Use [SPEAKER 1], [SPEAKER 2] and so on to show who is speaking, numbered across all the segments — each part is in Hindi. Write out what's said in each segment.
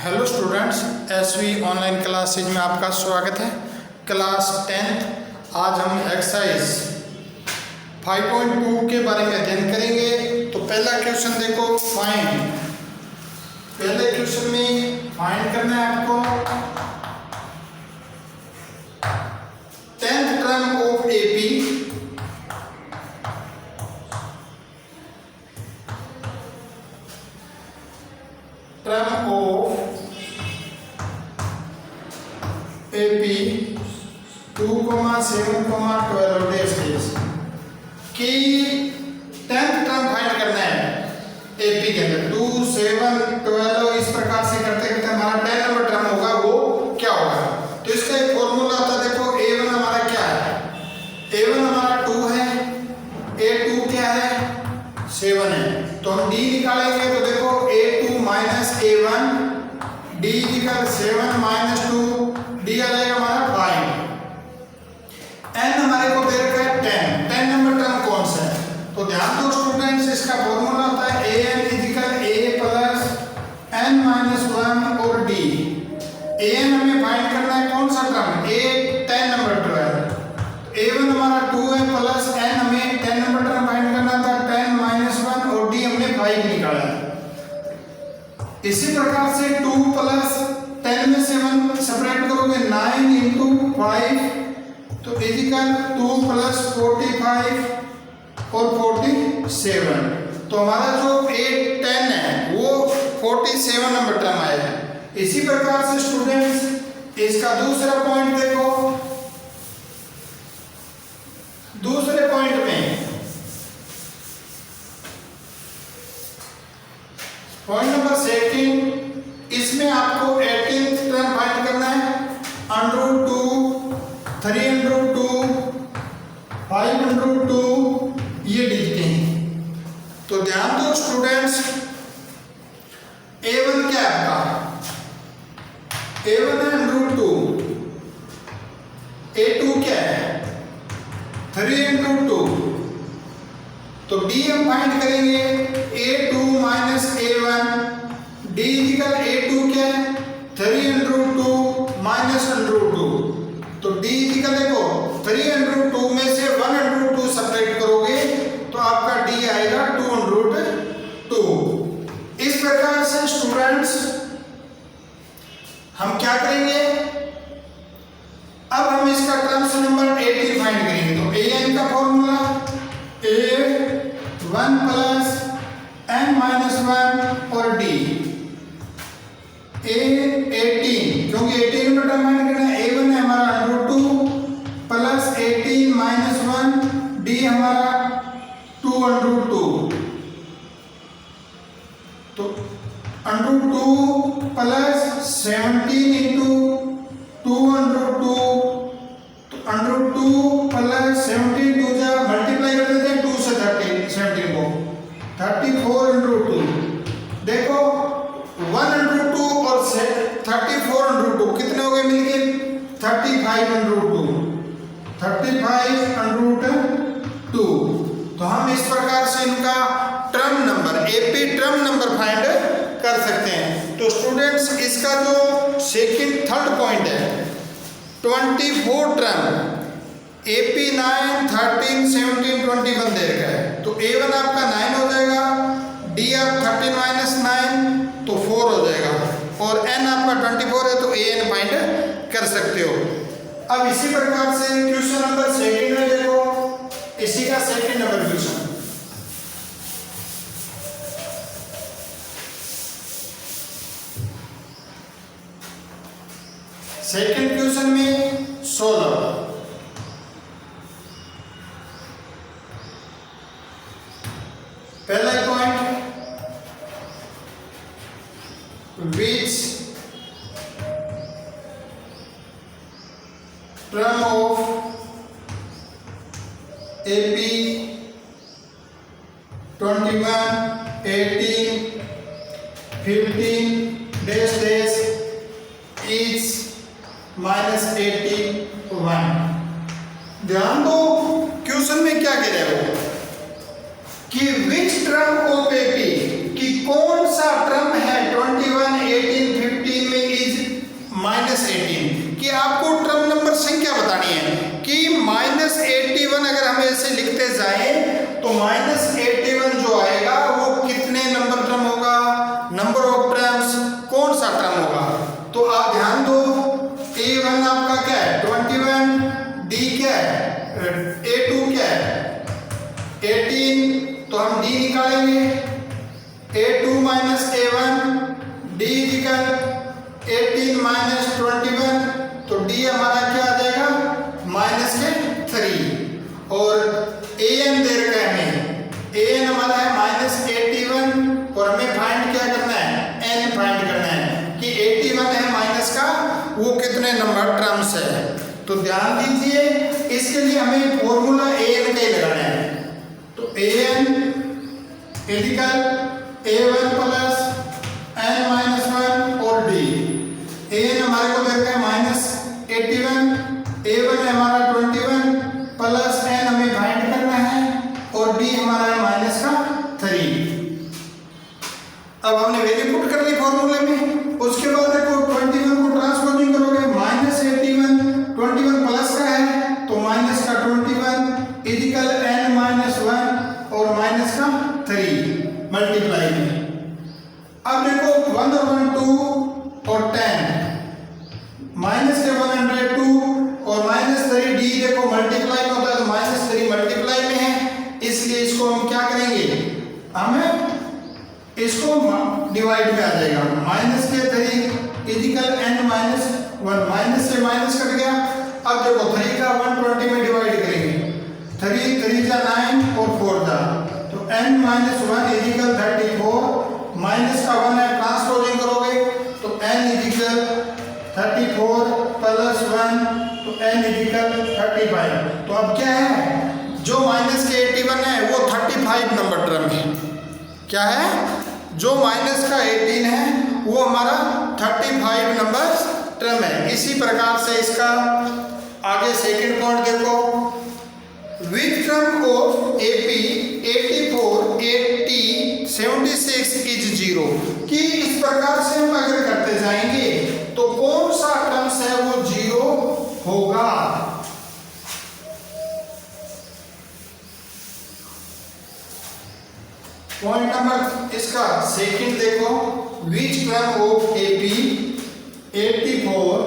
[SPEAKER 1] Hello students, S V online classes में आपका स्वागत है। क्लास 10th आज हम एक्सरसाइज 5.2 के बारे में अध्ययन करेंगे। तो पहला क्वेश्चन देखो, फाइंड। पहले क्वेश्चन में फाइंड करना है आपको 10th term of AP. Term of AP 2,7,12 days की 10th टर्म फाइंड करना है AP के अंदर। 2, 7, 12 इस प्रकार से करते करते हमारा 10 नंबर टर्म होगा, वो क्या होगा। तो इसका एक फॉर्मूला आता है, देखो A1 हमारा क्या है, A1 हमारा 2 है, A2 क्या है 7 है। तो हम D निकालेंगे, तो देखो A2 माइनस A1, D निकाल 7 माइनस 2, D आ जाएगा हमारा 5। N हमारे को दे रखा है 10 नंबर टर्म कौन सा है। तो ध्यान दो स्टूडेंट्स, इसका फॉर्मूला होता है AN equal A plus N minus 1 और D। AN हमें फाइंड करना है कौन सा टर्म, A 10 नंबर टर्म है। A1 हमारा 2 है प्लस N हमें 10 नंबर टर्म फाइंड करना था, 10 माइनस 1 और D हमने 5 निकाला है। इसी प्रकार से 2 प्लस 10 में से 1 सेपरेट करोगे 9 इंटू 5, तो इजिकल 2 प्लस 45 और 47। तो हमारा जो 8 10 है वो 47 नंबर टर्म आया है। इसी प्रकार से स्टूडेंट्स इसका दूसरा पॉइंट देखो, दूसरे पॉइंट में पॉइंट नंबर 2, इसमें आपको 18th टर्म फाइंड करना है। √2, 3√2, 5√2 ये डिजिट हैं। तो ध्यान दो स्टूडेंट्स, A1 क्या है आपका, A1 है √2, A2 क्या है 3√2। तो D हम फाइंड करेंगे A2 minus A1, D equal A2 क्या है 3√2 माइनस √2। तो D इक्वल देखो 3√2 में से 1√2 सेपरेट करोगे तो आपका D आएगा 2√2। इस प्रकार से स्टूडेंट्स हम क्या करेंगे, अब हम इसका टर्म्स नंबर 18 फाइंड करेंगे। तो AN का formula A1 plus N minus 1 और D A18, क्योंकि 18 में टर्म फाइंड करना है। A1 है हमारा √2 प्लस 18 माइनस 1, D हमारा 2√2। तो √2 प्लस 17 इंटू 2√2, तो √2 प्लस 17 2 जा मल्टीप्लाई कर देते हैं 2 से 17 को 34√2। देखो 1√2 और 34√2 कितने हो गए मिलके 35√2। तो हम इस प्रकार से इनका term number AP term number find कर सकते हैं। तो स्टूडेंट्स इसका जो थर्ड पॉइंट है 24 टर्म AP 9, 13, 17, 21 दे रखा है। तो A1 आपका 9 हो जाएगा, D आप 13 माइनस 9 तो 4 हो जाएगा, और N आपका 24 है तो AN फाइंड कर सकते हो। अब इसी प्रकार से क्वेश्चन नंबर 2 में देखो, इसी का 2nd number question. Second question में 16। पहला point, which term of AP 21, 18, 15 dash is minus 81। ध्यान दो क्वेश्चन में क्या कह रहे हो कि विच टर्म ऑफ AP, कि कौन सा टर्म है 21, 18, 15 सा टर्म होगा। तो आप ध्यान दो, A1 आपका क्या है 21, D क्या है A2 क्या है 18, तो हम D निकालेंगे A2 minus A1, D equal 18 minus 21, तो D हमारा क्या आ जाएगा माइनस के 3, और AN दे रखा है हमें, AN हमारा है माइनस 81, और हमें फाइंड क्या करना है N फाइंड करना है कि 81 है माइनस का वो कितने नंबर टर्म्स है। तो ध्यान दीजिए इसके लिए हमें फॉर्मूला AN का ही लगाना है। तो AN equal A1 plus N minus 1 और D। AN हमारे को देखा है माइनस 81, A1 है हमारा 21 प्लस N हमें फाइंड करना है, और D हमारा है माइनस का 3। अब हमने वैल्यू पुट कर दी फॉर्मूले में। उसके बाद देखो 21 को ट्रांसपोजिंग करोगे माइनस 81, 21 प्लस का है तो माइनस का 21 इक्वल N माइनस 1 और माइनस का 3 मल्टीप्लाई में। अब देखो 1 और 1 2 और 10 माइनस के 102 और माइनस 3 D देखो मल्टीप्लाई में होता है तो माइनस 3 मल्टीप्लाई में है, इसलिए इसको हम क्या करेंगे हमें इसको डिवाइड में आ जाएगा। माइनस के 3 इक्वल N माइनस 1, माइनस से माइनस कट गया। अब देखो 3 का 120 में डिवाइड करेंगे, 3 3 जा 9 और 4 जा, तो N माइनस 1 इक्वल 34, माइनस का 1 है ट्रांसपोजिंग करोगे तो N इक्वल 34 प्लस 1 तो N इक्वल 35। तो अब क्या है जो माइनस के 81 है वो 35 नंबर टर्म है। क्या है जो माइनस का 18 है वो हमारा 35 नंबर टर्म है। इसी प्रकार से इसका आगे सेकंड पॉइंट देखो, which term of AP 84 80 76 is 0, कि इस प्रकार से हम अगर करते जाएंगे तो कौन सा टर्म्स है वो 0 होगा। पॉइंट नंबर इसका सेकंड देखो, which term of AP 84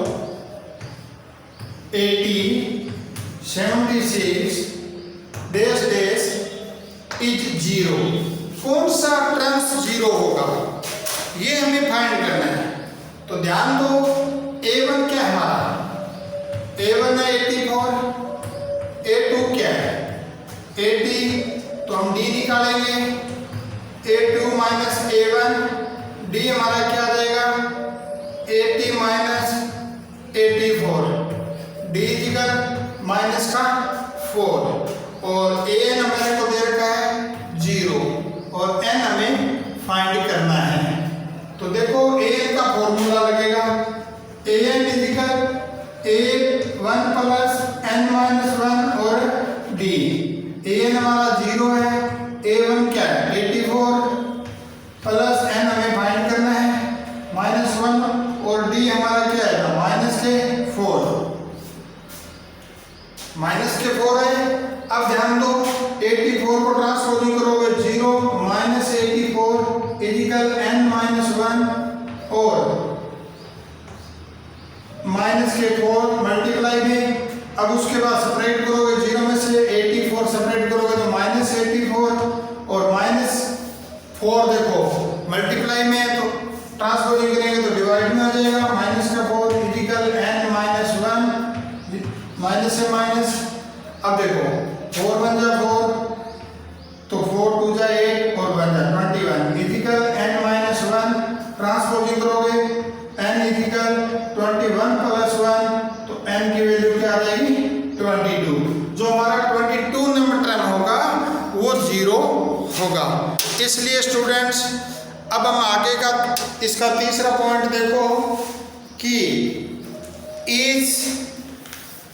[SPEAKER 1] 80 76 dash dash is 0, कौन सा टर्म्स 0 होगा ये हमें फाइंड करना है। तो ध्यान दो A1 क्या है हमारा, A1 है 84, A2 क्या है 80, तो हम D निकालेंगे A2 माइनस A1, D हमारा क्या आ जाएगा 80 माइनस 84, D इक्वल माइनस का 4, और AN हमारे को दे रखा है 0 और N हमें फाइंड करना है। तो देखो AN का फॉर्मूला लगेगा AN equal A1 plus N minus 1 और D। AN हमारा 0 है, A1 क्या है 84 प्लस N हमें फाइंड करना है माइनस 1, और D हमारा क्या है माइनस के 4, माइनस के 4 है। अब ध्यान दो 84 को ट्रांसपोजिंग करोगे 0 माइनस 84 इक्वल N माइनस 1 और माइनस के 4 मल्टीप्लाई में। अब उसके बाद सेपरेट करोगे 0 में से 84 सेपरेट करोगे तो माइनस 84 और माइनस 4 देखो मल्टीप्लाई में है तो ट्रांसपोजिंग करेंगे तो डिवाइड में आ जाएगा, माइनस का 4 इक्वल N माइनस 1, माइनस से माइनस। अब देखो 4 बन जा 4 तो 4 2 जा 8 और बन जा 21 इक्वल N माइनस 1, ट्रांसपोजिंग करोगे N इक्वल 21 प्लस 1 तो N की वैल्यू क्या आ जाएगी 22। जो हमारा 22 नंबर टर्म होगा वो 0 होगा। इसलिए स्टूडेंट्स अब हम आगे का इसका तीसरा पॉइंट देखो कि is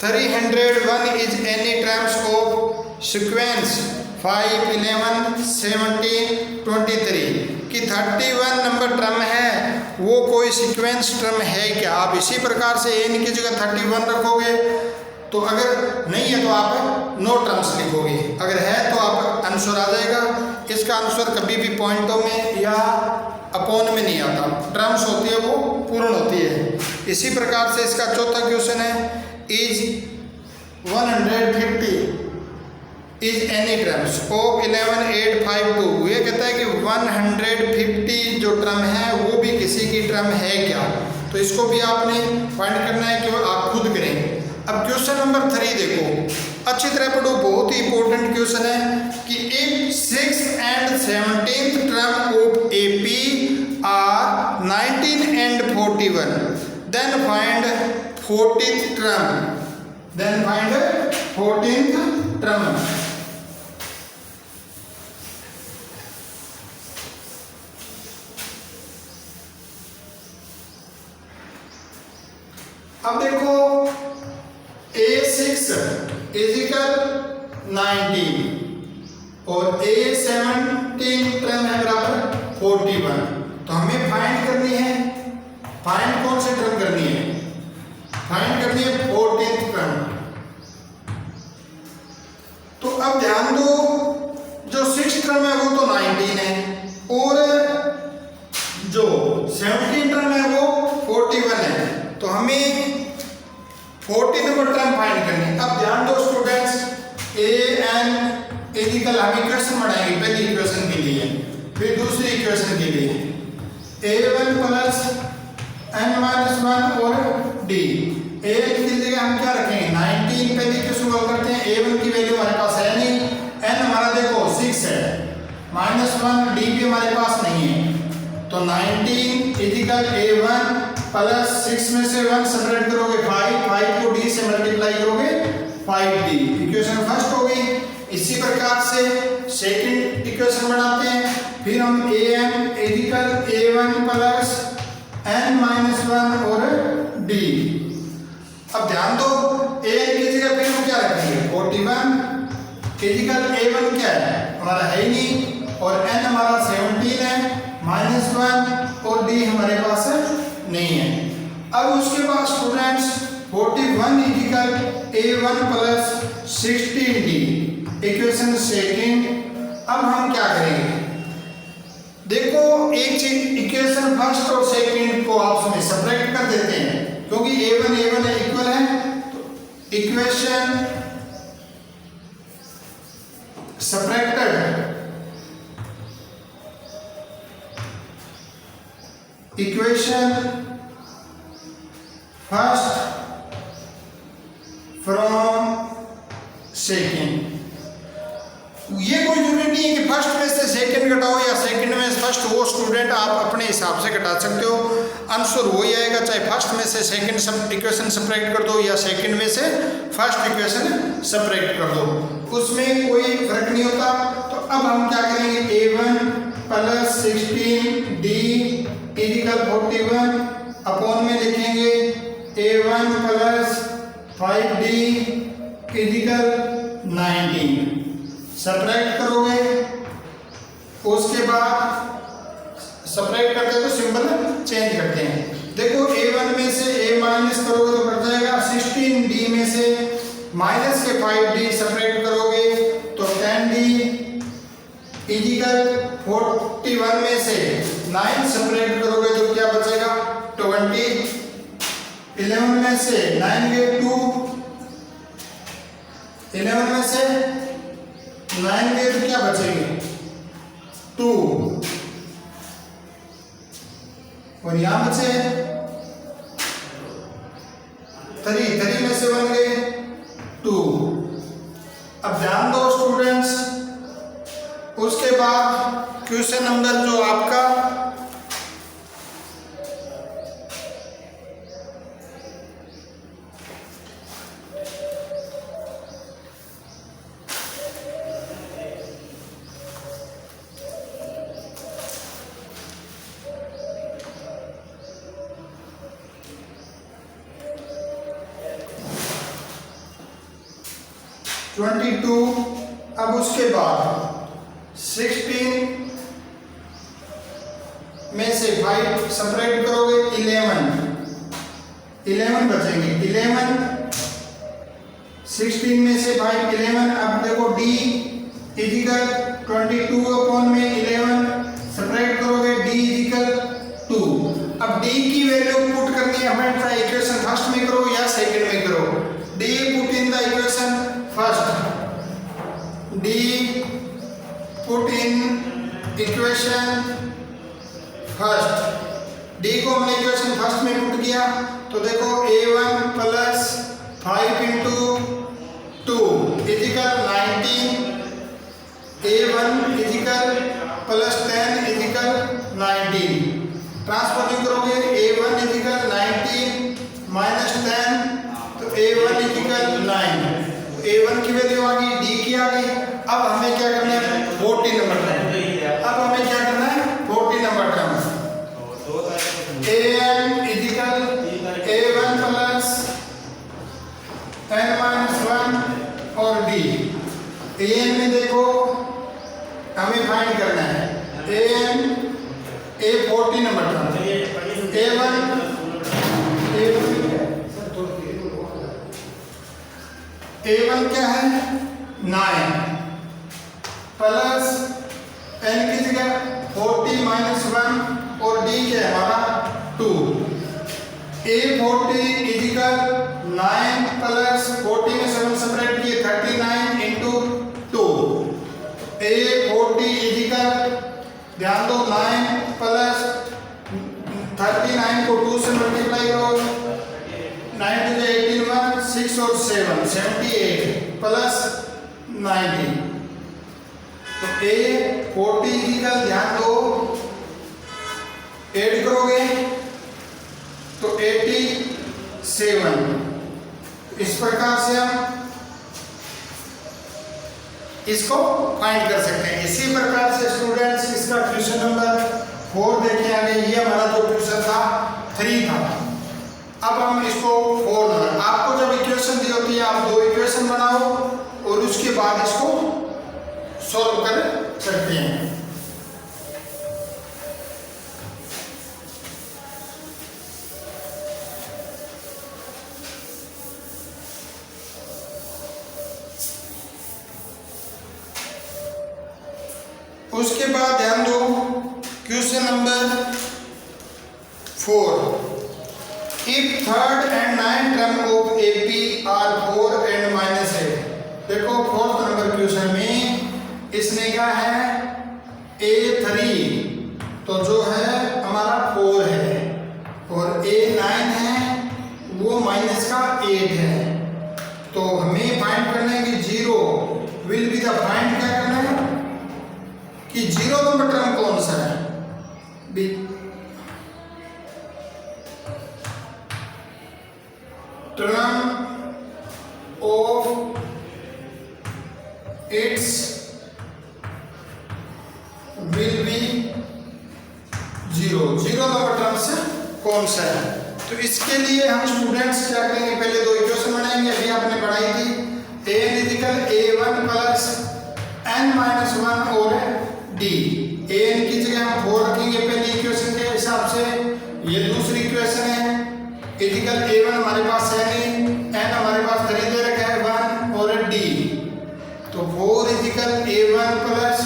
[SPEAKER 1] 301 is any terms of sequence 5 11 17 23, कि 31 नंबर टर्म है वो कोई सीक्वेंस टर्म है क्या। आप इसी प्रकार से n की जगह 31 रखोगे, तो अगर नहीं है तो आप नो टर्म्स लिखोगे, अगर है तो आप आंसर आ जाएगा। इसका आंसर कभी भी पॉइंटों में या अपॉन में नहीं आता, टर्म्स होती है वो पूर्ण होती है। इसी प्रकार से इसका चौथा क्वेश्चन है, is 150 is any terms of 11852। ये कहता है कि 150 जो टर्म है वो भी किसी की टर्म है क्या, तो इसको भी आपने फाइंड करना है कि आप खुद करें। अब क्वेश्चन नंबर 3 देखो, अच्छी तरह पढ़ो, बहुत ही इंपॉर्टेंट क्वेश्चन है कि if 6th and 17th term of AP are 19 and 41 then find 14th term, then find 14th term. अब देखो A6 इजिकल 19 और A17 टर्म है बराबर 41, तो हमें फाइंड करनी है, फाइंड कौन से टर्म करनी है, फाइंड करनी है 14th टर्म। तो अब ध्यान दो, जो 6 टर्म है वो तो 19 है और जो 17 टर्म है वो 41 है, तो हमें 40 नंबर टर्म फाइंड करनी है। अब ध्यान दो स्टूडेंट्स, an इक्वल हम इक्वेशन बनाएंगे, पहली इक्वेशन के लिए फिर दूसरी इक्वेशन के लिए, a1 प्लस n-1 और d। a1 की जगह हम क्या रखेंगे 19, पहली इक्वेशन को करते हैं, a1 की वैल्यू हमारे पास है नहीं, n हमारा देखो 6 है, -1 d भी हमारे पास नहीं है, तो 19 इक्वल a1 प्लस 6 में से 1 सेपरेट करोगे 5 को d से मल्टीप्लाई करोगे 5d, इक्वेशन फर्स्ट हो गई। इसी प्रकार से सेकंड इक्वेशन बनाते हैं, फिर हम am equal a1 plus n-1 और d। अब ध्यान दो, an की जगह फिर हम क्या रखेंगे 41 इक्वल a1 क्या है हमारा है ही नहीं, और n हमारा 17 है, -1 और d हमारे पास नहीं है। अब उसके बाद students 41 equal a1 plus 16d, equation second. अब हम क्या करेंगे, देखो एक चीज, इक्वेशन फर्स्ट और सेकंड को आपस में सेपरेट कर देते हैं, क्योंकि a1 इक्वल है, तो equation separated, equation first from second. ये कोई जरूरी नहीं है कि फर्स्ट में से सेकंड घटाओ या सेकंड में से फर्स्ट, वो स्टूडेंट आप अपने हिसाब से घटा सकते हो, आंसर वही आएगा, चाहे फर्स्ट में से सेकंड इक्वेशन सेपरेट कर दो या सेकंड में से फर्स्ट इक्वेशन सेपरेट कर दो, उसमें कोई फर्क नहीं होता। तो अब हम क्या करेंगे, a1 plus 16d equal 41 upon में लिखेंगे a1 plus 5d equal 19, separate करोगे, उसके बाद सेपरेट करते हैं तो सिंबल चेंज करते हैं। देखो a1 में से a माइनस करोगे तो कट जाएगा, 16d में से माइनस के 5d सेपरेट करोगे तो 10d इक्वल 41 में से 9 सेपरेट करोगे तो क्या बचेगा 20, 11 में से 9 गए 2, 11 में से 9 गए तो क्या बचेंगे 2, और यहां बचे 3 में से 1 गए 2। अब ध्यान दो स्टूडेंट्स, उसके बाद क्वेश्चन नंबर जो आपका अब उसके बाद 16 में से 5 सेपरेट करोगे 11 बचेंगे, 11 16 में से 5 11। अब देखो d इक्वल 22 अपॉन में 11 सेपरेट करोगे d इक्वल 2। अब डी की वैल्यू पुट करनी है हमें, चाहे इक्वेशन फर्स्ट में करो या सेकंड में करो। D put in the equation first, D put in equation first. D को हमने इक्वेशन फर्स्ट में पुट किया तो देखो a1 plus 5 into 2 is equal 19, a1 is equal plus 10 is equal 19। Transposing करोगे a1 इजिकल 19 माइनस 10 तो a1 इजिकल 9। a1 की वैल्यू आ गई, d की आ गई। अब हमें क्या करना है 14 नंबर टर्म। अब हमें क्या करना है 14 number term. an is equal a1 plus n minus 1 और d। an में देखो हमें फाइंड करना है an a14 number term a1 क्या है 9 प्लस n की जगह 40 माइनस 1 और d क्या है हमारा 2। a40 इजिकल 9 प्लस 40 में 7 सेपरेट किए 39 इंटू 2। a40 इजिकल ध्यान दो 9 प्लस 39 को 2 से मल्टीप्लाई करो, 9 टू 18 1 6 और 7 78 प्लस 90। तो a40 इजिकल ध्यान दो ऐड करोगे तो 87। इस प्रकार से हम इसको फाइंड कर सकते हैं। इसी प्रकार से स्टूडेंट्स इसका क्वेश्चन नंबर 4 देखें आगे। ये हमारा जो क्वेश्चन था 3 था। अब हम इसको 4 नंबर, आपको जब इक्वेशन दी होती है आप 2 इक्वेशन बनाओ और उसके बाद इसको सॉल्व कर सकते हैं। उसके बाद ध्यान दो question number 4, if third and 9th term of AP are 4 and -8। देखो 4th नंबर क्वेश्चन में इसने कहा है A3 तो जो है हमारा 4 है और A9 है वो माइनस का 8 है। तो हमें फाइंड करना है कि 0 विल बी द फाइंड क्या करना है कि 0 नंबर टर्म कौन सा है। Term of its will be 0, 0 number term से कौन सा है। तो इसके लिए हम स्टूडेंट्स क्या करेंगे, पहले 2 इक्वेशन बनाएंगे, अभी आपने पढ़ाई थी a equal a1 plus n minus 1 और d। an की जगह हम 4 रखेंगे पहली इक्वेशन के हिसाब से। ये दूसरी इक्वेशन है इक्वल a1 हमारे पास है नहीं, n हमारे पास 3 दे रखा है 1 और d। तो 4 equal a1 plus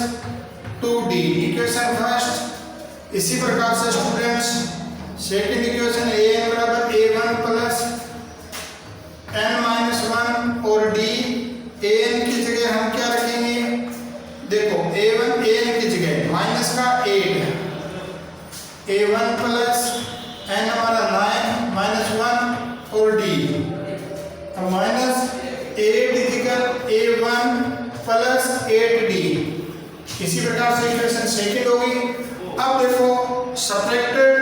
[SPEAKER 1] 2d equation first. इसी प्रकार से स्टूडेंट्स सेकंड इक्वेशन an बराबर a1 प्लस n माइनस 1 और d। an की जगह हम क्या रखेंगे, देखो a1 an की जगह माइनस का 8 है, a1 प्लस n हमारा 9 माइनस 1 और d। अब minus 8 equal a1 plus 8d। इसी प्रकार से इक्वेशन सेकंड होगी। अब देखो subtracted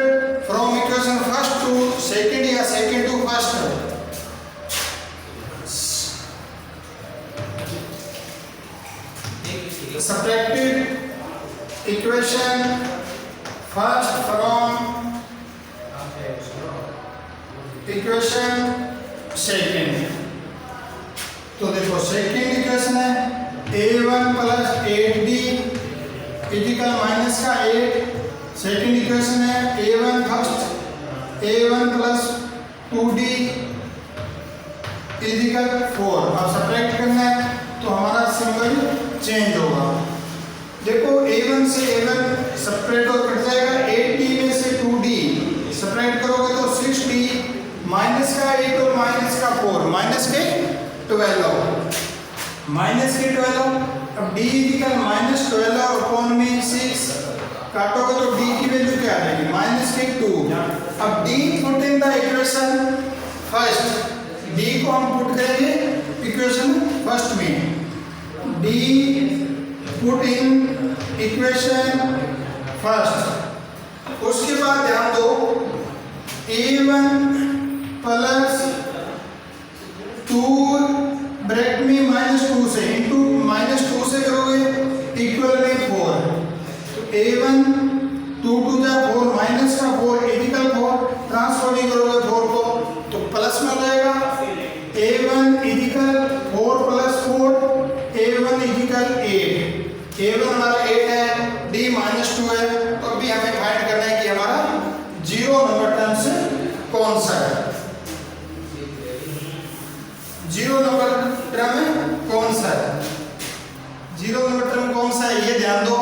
[SPEAKER 1] from equation first to second या second to first. Subtracted equation first from equation second। तो देखो सेकंड इक्वेशन है a1 plus 8d equal minus का 8। सेकंड इक्वेशन है a1 first a1 plus 2d equal 4। अब सब्ट्रैक्ट करना है तो हमारा सिंबल चेंज होगा। देखो a1 से a1 सेपरेट हो कट जाएगा, 8d में से 2d सेपरेट करोगे तो 6d माइनस का 8 और माइनस का 4 माइनस के 12 माइनस के 12। अब d इक्वल माइनस 12 अपॉन में 6 काटोगे तो d की वैल्यू क्या आ जाएगी माइनस के 2। अब d put in the equation first, d को हम पुट करेंगे इक्वेशन फर्स्ट में, d put in equation first. उसके बाद ध्यान दो a1 प्लस 2 ब्रैकेट में माइनस 2 से इंटू माइनस 2 से करोगे इक्वल में 4, तो a1 2 2 जा 4 माइनस का 4 इक्वल 4 ट्रांसफॉर्मिंग करोगे 4 को तो प्लस में हो जाएगा a1 equal 4 plus 4 a1 equal 8, a1 हमारा 8 है, d माइनस 2 है, तो अभी हमें फाइंड करना है कि हमारा 0 नंबर टर्म से कौन सा है, 0 नंबर टर्म में कौन सा है, 0 नंबर टर्म कौन सा है ये ध्यान दो।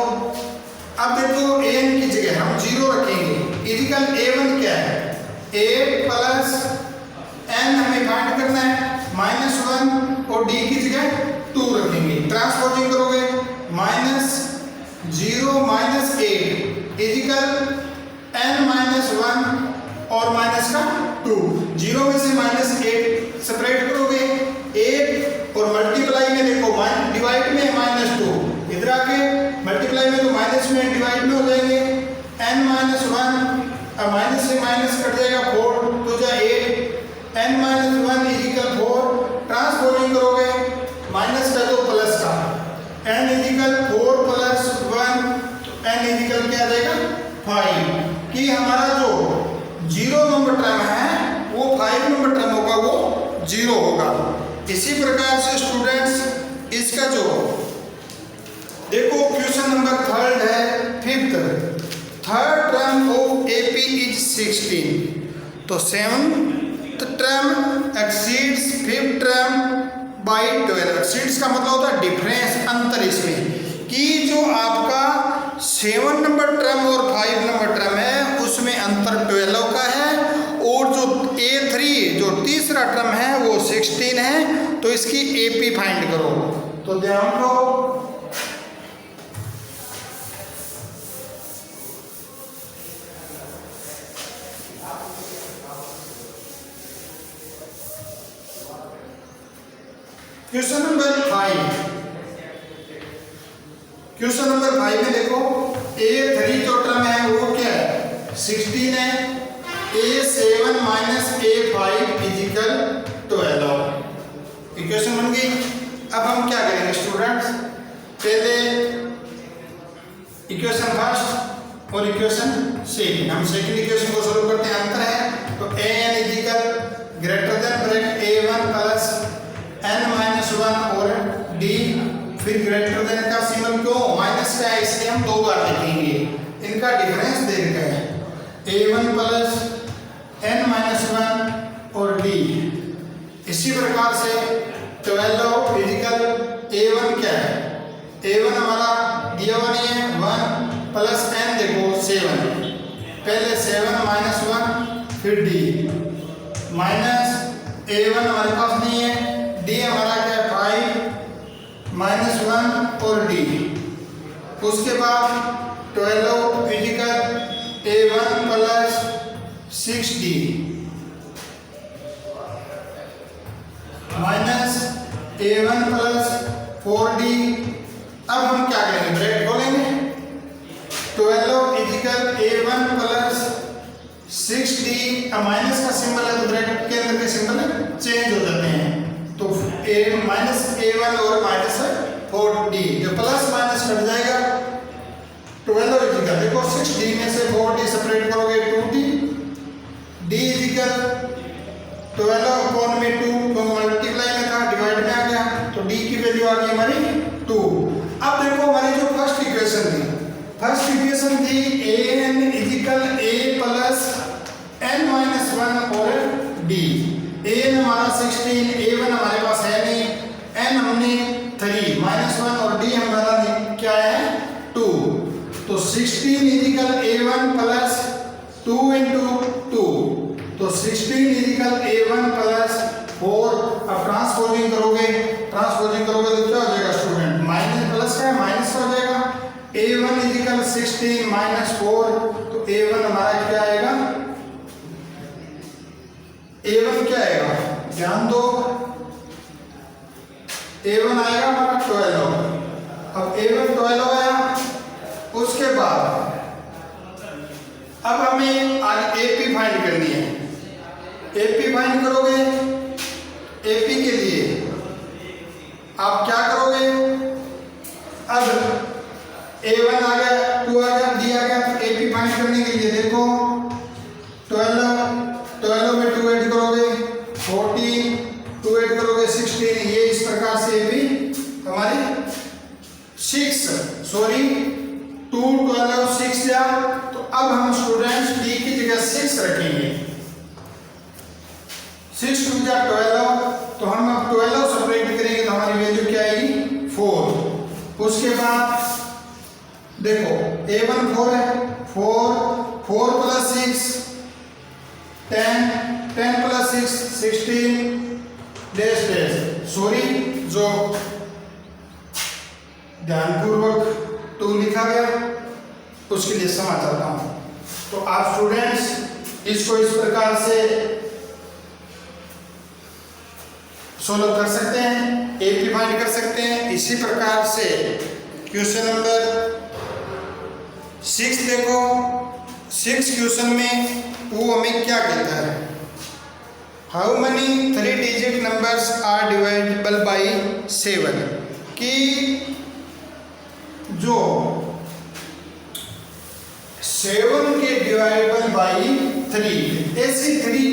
[SPEAKER 1] अब देखो an की जगह हम 0 रखेंगे, इक्वल a1 क्या है 8 प्लस n हमें फाइंड करना है -1 और d की जगह 2 रखेंगे, ट्रांसपोजिंग करोगे -0 -8 इक्वल n-1 और माइनस का 2, 0 में से -8 सेपरेट करोगे 8 और मल्टीप्लाई में देखो डिवाइड में -2, इधर आके मल्टीप्लाई में तो माइनस में डिवाइड में हो जाएंगे n-1, अब माइनस से माइनस कट जाएगा 4 तो जा 8 n-1 इक्वल 4, ट्रांसपोजिंग करोगे माइनस का तो प्लस का n equal 4 plus 1 n equal क्या आ जाएगा 5, कि हमारा जो 0 नंबर टर्म है वो 5 नंबर टर्म होगा, वो 0 होगा। इसी प्रकार से स्टूडेंट्स इसका जो देखो क्वेश्चन नंबर 3 है 5th, third term of AP is 16, तो 7th term exceeds 5th term by 12। Exceeds का मतलब होता है डिफरेंस, अंतर इसमें कि जो आपका 7 नंबर टर्म और 5 नंबर टर्म है उसमें अंतर 12 का है, और जो A3 जो तीसरा टर्म है वो 16 है, तो इसकी AP फाइंड करो। तो ध्यान दो क्वेश्चन नंबर 5, क्वेश्चन नंबर 5 में देखो A3 जो टर्म है वो क्या है 16 है, A7 minus A5 is equal 12, equation बन गई। अब हम क्या करेंगे स्टूडेंट्स, पहले इक्वेशन फर्स्ट और इक्वेशन सेकंड, हम सेकंड इक्वेशन को सॉल्व करते हैं, अंतर है तो an is equal greater than bracket A1 plus n-1 और d, फिर ग्रेटर देन का सिंबल क्यों माइनस का है इसलिए हम 2 बार लिखेंगे, इनका डिफरेंस दे रखा है A1 प्लस n-1 और d। इसी प्रकार से 12 फिजिकल A1 क्या है, A1 हमारा दिया हुआ नहीं है 1 प्लस n देखो 7, पहले 7 -1 फिर d माइनस A1 हमारे पास नहीं है, d हमारा क्या है 5 -1 और d, उसके बाद 12 physical A1 plus 6d minus A1 plus 4d। अब हम क्या करेंगे ब्रैकेट खोलेंगे, 12 फिजिकल A1 प्लस 6d, अब माइनस का सिंबल है तो ब्रैकेट के अंदर के सिंबल चेंज हो जाते हैं, तो माइनस A1 और माइनस 4d, जो प्लस माइनस कट जाएगा 12 इजिकल देखो 6d में से 4d सेपरेट करोगे 2d, d इजिकल 12 अपॉन में 2 तो मल्टीप्लाई में था डिवाइड में आ गया, तो d की वैल्यू आ गई हमारी 2। अब देखो हमारी जो फर्स्ट इक्वेशन थी an is equal a plus n-1 और d, an हमारा 16, a1 हमारे पास है नहीं, n हमने 3 -1 और d हमारा क्या है 2, तो 16 is equal a1 plus 2 × 2 16 is equal A1 plus 4। अब ट्रांसपोजिंग करोगे तो क्या हो जाएगा स्टूडेंट, माइनस प्लस का माइनस हो जाएगा। A1 इजिकल 16 माइनस 4, तो A1 हमारा क्या आएगा, A1 क्या आएगा, ध्यान दो, A1 आएगा हमारा 12। अब A1 12 आया, उसके बाद अब हमें आगे AP फाइंड करनी है। AP फाइंड करोगे, AP के लिए आप क्या करोगे, अब A1 आ गया, 2 आ गया, D आ गया, तो AP फाइंड करने के लिए देखो 12 में 2 ऐड करोगे 14, 2 ऐड करोगे 16, ये इस प्रकार से AP हमारी 2 12 6 या, तो अब हम स्टूडेंट्स D की जगह 6 रखेंगे। 6 2 जा 12, तो हम अब 12 सेपरेट करेंगे तो हमारी वैल्यू क्या आएगी 4। उसके बाद देखो A1 4 है, 4 plus 6 10, 10 plus 6 16 dash dash, sorry जो ध्यानपूर्वक 2 लिखा गया उसके लिए समझ आता हूं। तो आप स्टूडेंट्स इसको इस प्रकार से सोल्व कर सकते हैं, AP फाइंड कर सकते हैं। इसी प्रकार से क्वेश्चन नंबर 6 देखो, 6 क्वेश्चन में वो हमें क्या कहता है, how many 3 digit numbers are divisible by 7, कि जो 7 के डिवाइडेबल बाई 3, ऐसी 3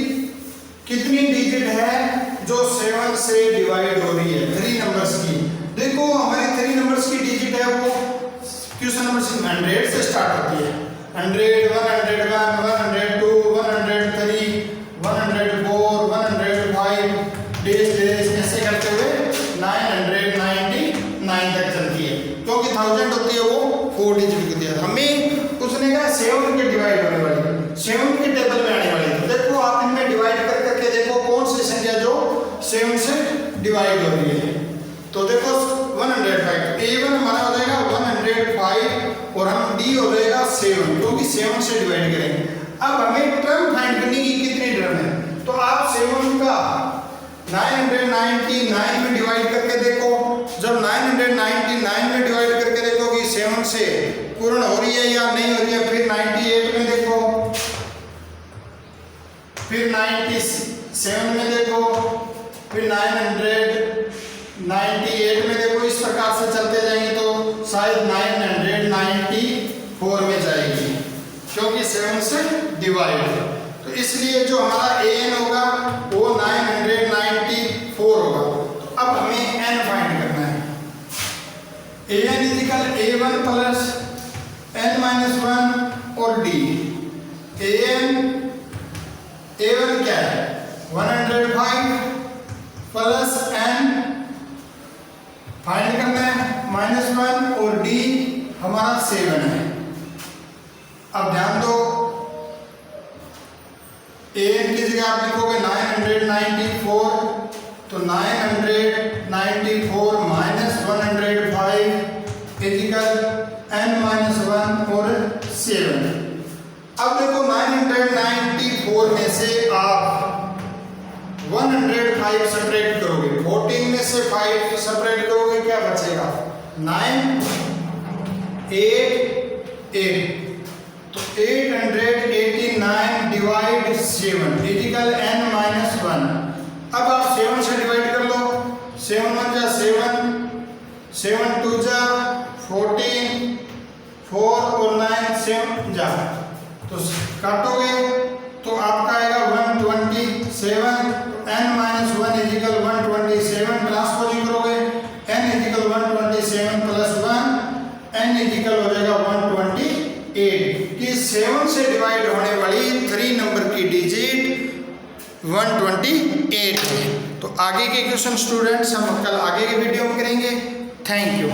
[SPEAKER 1] कितनी डिजिट है जो 7 से डिवाइड हो रही है 3 नंबर्स की। देखो हमारी 3 नंबर्स की डिजिट है वो क्वेश्चन नंबर 100 से स्टार्ट होती है, 100 101 102 103 104 105 डैश डैश ऐसे करते हुए 999 तक चलती है, क्योंकि 1000 होती है वो 4 डिजिट की है। हमें उसने कहा 7 के डिवाइड होने वाली, 7 के टेबल में आने वाली, तो देखो आप इनमें डिवाइड कर करके देखो कौन सी संख्या जो 7 से डिवाइड हो रही है। तो देखो 105, A1 हमारा हो जाएगा 105 और हम D हो जाएगा 7, क्योंकि 7 से डिवाइड करेंगे। अब हमें टर्म फाइंड करनी की कितनी टर्म है, तो आप 7 का 999 में डिवाइड करके देखो, जब 999 में डिवाइड करके देखो कि 7 से पूर्ण हो रही है या नहीं हो रही है, फिर 98 में देखो, फिर 97 में देखो, फिर 998 में देखो, इस प्रकार से चलते जाएंगे तो शायद 994 में जाएगी, क्योंकि 7 से डिवाइड है। तो इसलिए जो हमारा AN होगा वो 994 होगा। तो अब हमें N फाइंड करना है। AN is equal A1 plus N minus 1 और D। A1 क्या है 105 प्लस N फाइंड करना है -1 और D हमारा 7 है। अब ध्यान दो, AN की जगह आप लिखोगे 994, तो 994 माइनस 105 इजिकल N-1 और 7। अब देखो 994 में से आप 105 सेपरेट करोगे, 14 में से 5 सेपरेट करोगे, क्या बचेगा 9 8 8, तो 889 डिवाइड 7 इजिकल N-1। अब आप 7 से डिवाइड कर लो, 7 1 जा 7, 7 2 जा 14, 4 और 9 7 जा, तो काटोगे तो आपका आएगा 127, तो N-1 इजिकल 127, ट्रांसपोजिंग करोगे N is equal 127 plus 1, N is equal हो जाएगा 128, कि 7 से डिवाइड होने वाली 3 नंबर की डिजिट 128 है। तो आगे के क्वेश्चन स्टूडेंट्स हम कल आगे के वीडियो में करेंगे। Thank you.